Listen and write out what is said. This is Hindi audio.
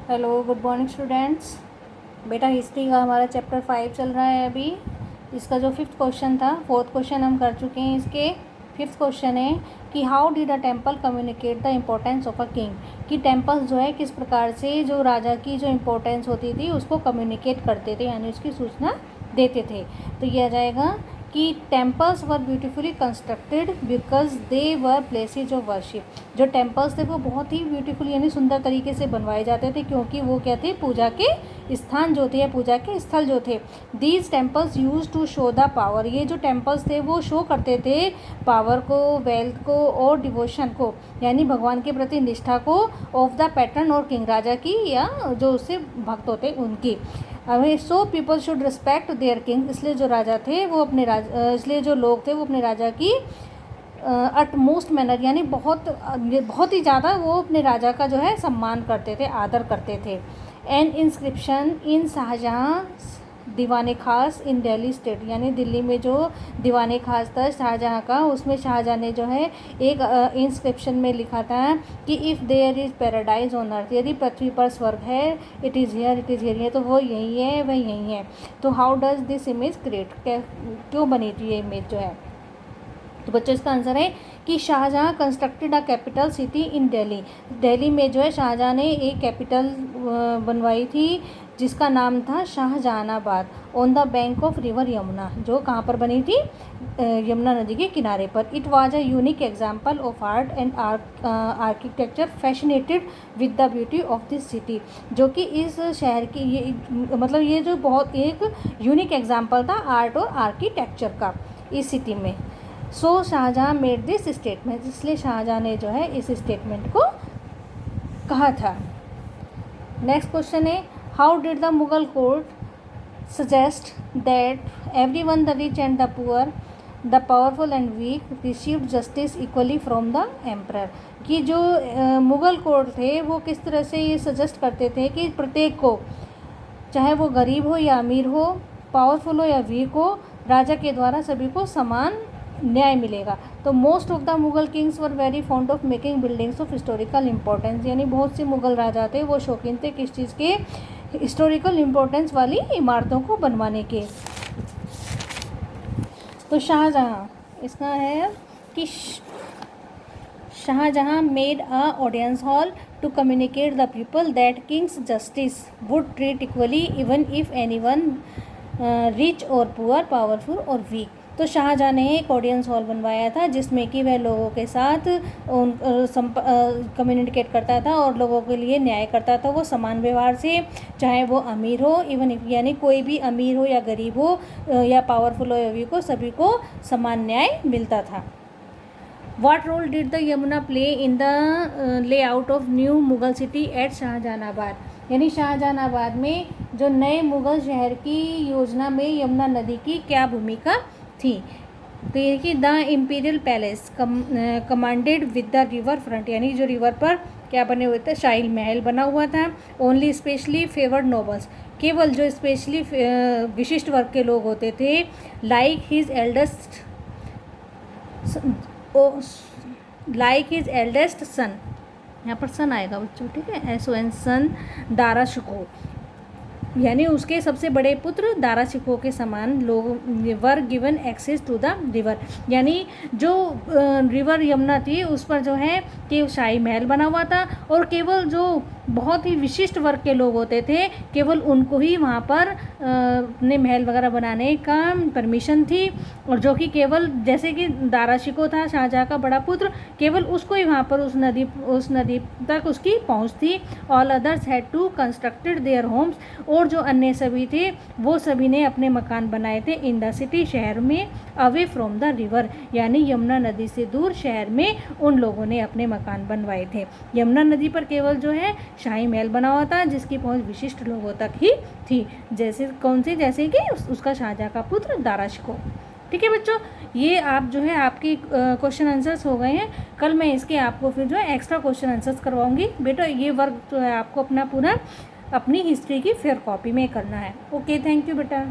Hello, good morning students. बेटा हिस्ट्री का हमारा चैप्टर 5 चल रहा है अभी। इसका जो फिफ्थ क्वेश्चन था, फोर्थ क्वेश्चन हम कर चुके हैं। इसके फिफ्थ क्वेश्चन है कि how did a temple communicate the importance of a king. कि टेम्पल्स जो है किस प्रकार से जो राजा की जो इम्पोर्टेंस होती थी उसको कम्युनिकेट करते थे, यानी उसकी सूचना देते थे। तो ये आ जाएगा कि temples were beautifully constructed because they were places of worship. जो टेम्पल्स थे वो बहुत ही ब्यूटीफुल यानी सुंदर तरीके से बनवाए जाते थे, क्योंकि वो क्या थे, पूजा के स्थान जो थे या पूजा के स्थल जो थे। These temples use to show the power. ये जो टेम्पल्स थे वो शो करते थे पावर को, वेल्थ को और डिवोशन को, यानी भगवान के प्रति निष्ठा को, ऑफ द पैटर्न और किंग, राजा की या जो उससे भक्त होते उनकी। हमें so people should respect there king. इसलिए जो राजा थे वो अपने इसलिए जो लोग थे वो अपने राजा की अटमोस्ट मैनर यानी बहुत ही ज़्यादा वो अपने राजा का जो है सम्मान करते थे, आदर करते थे। एन इंस्क्रिप्शन इन शाहजहाँ दीवाने खास इन दिल्ली स्टेट, यानी दिल्ली में जो दीवाने खास था शाहजहाँ का, उसमें शाहजहाँ ने जो है एक इंस्क्रिप्शन में लिखा था कि if there is paradise on earth, यदि पृथ्वी पर स्वर्ग है, इट इज़ हियर, तो वो यही है, वह यही है। तो how does this image create, क्यों बनी थी ये इमेज जो है। तो बच्चों इसका आंसर है कि Shahjahan constructed a capital city in Delhi. Delhi में जो है शाहजहाँ ने एक कैपिटल बनवाई थी जिसका नाम था Shahjahanabad, on the bank of river Yamuna, जो कहाँ पर बनी थी, यमुना नदी के किनारे पर। It was a unique example of art and architecture fascinated with the beauty of this city, जो कि इस शहर की ये जो बहुत एक यूनिक एग्जाम्पल था आर्ट और आर्किटेक्चर का इस सिटी में। सो शाहजहाँ मेड दिस स्टेटमेंट, इसलिए शाहजहाँ ने जो है इस स्टेटमेंट को कहा था। नेक्स्ट क्वेश्चन है how did the Mughal court suggest that everyone, the rich and the poor, the powerful and weak, received justice equally from the emperor. कि जो मुगल कोर्ट थे वो किस तरह से ये सजेस्ट करते थे कि प्रत्येक को, चाहे वो गरीब हो या अमीर हो, पावरफुल हो या वीक हो, राजा के द्वारा सभी को समान न्याय मिलेगा। तो most of the Mughal Kings were very fond of making buildings of historical importance, यानी बहुत से मुगल राजा थे वो शौकीन थे किस चीज़ के, हिस्टोरिकल इंपॉर्टेंस वाली इमारतों को बनवाने के। तो शाहजहाँ, इसका है कि Shahjahan made a audience hall to communicate the people that kings justice would treat equally even if anyone rich और पुअर, पावरफुल और वीक। तो शाहजहाँ ने एक ऑडियंस हॉल बनवाया था जिसमें कि वह लोगों के साथ कम्युनिकेट करता था और लोगों के लिए न्याय करता था वो समान व्यवहार से, चाहे वो अमीर हो, इवन यानी कोई भी अमीर हो या गरीब हो या पावरफुल हो या वीक हो, सभी को समान न्याय मिलता था। What role did the Yamuna play in the layout of new Mughal city at Shahjahanabad, यानी शाहजहानाबाद में जो नए मुगल शहर की योजना में यमुना नदी की क्या भूमिका थी। तो ये कि the imperial palace commanded with the river front, यानी जो रिवर पर क्या बने हुए थे, शाही महल बना हुआ था। ओनली स्पेशली फेवर्ड नोबल्स, केवल जो स्पेशली विशिष्ट वर्ग के लोग होते थे, लाइक हिज एल्डेस्ट सन, यहाँ पर सन आएगा बच्चों, ठीक है, SON सन, दारा शिकोह, यानी उसके सबसे बड़े पुत्र दारा शिकोह के समान लोग were given access to the river, यानी जो रिवर यमुना थी उस पर जो है कि शाही महल बना हुआ था और केवल जो बहुत ही विशिष्ट वर्ग के लोग होते थे केवल उनको ही वहाँ पर अपने महल वगैरह बनाने का परमिशन थी। और जो कि केवल जैसे कि दारा शिकोह था शाहजहाँ का बड़ा पुत्र, केवल उसको ही वहाँ पर उस नदी तक उसकी पहुँच थी। All others had to constructed their homes, और जो अन्य सभी थे वो सभी ने अपने मकान बनाए थे इन द सिटी, शहर में, अवे फ्रॉम द रिवर, यानी यमुना नदी से दूर शहर में उन लोगों ने अपने मकान बनवाए थे। यमुना नदी पर केवल जो है शाही महल बना हुआ था जिसकी पहुंच विशिष्ट लोगों तक ही थी, जैसे कौन से, जैसे कि उसका शाहजहाँ का पुत्र दारा शिकोह। ठीक है बच्चों, ये आप जो है आपके क्वेश्चन आंसर्स हो गए हैं। कल मैं इसके आपको फिर जो है एक्स्ट्रा क्वेश्चन आंसर्स करवाऊंगी। बेटा ये वर्क जो है आपको अपना पूरा अपनी हिस्ट्री की फेयर कॉपी में करना है। ओके, थैंक यू बेटा।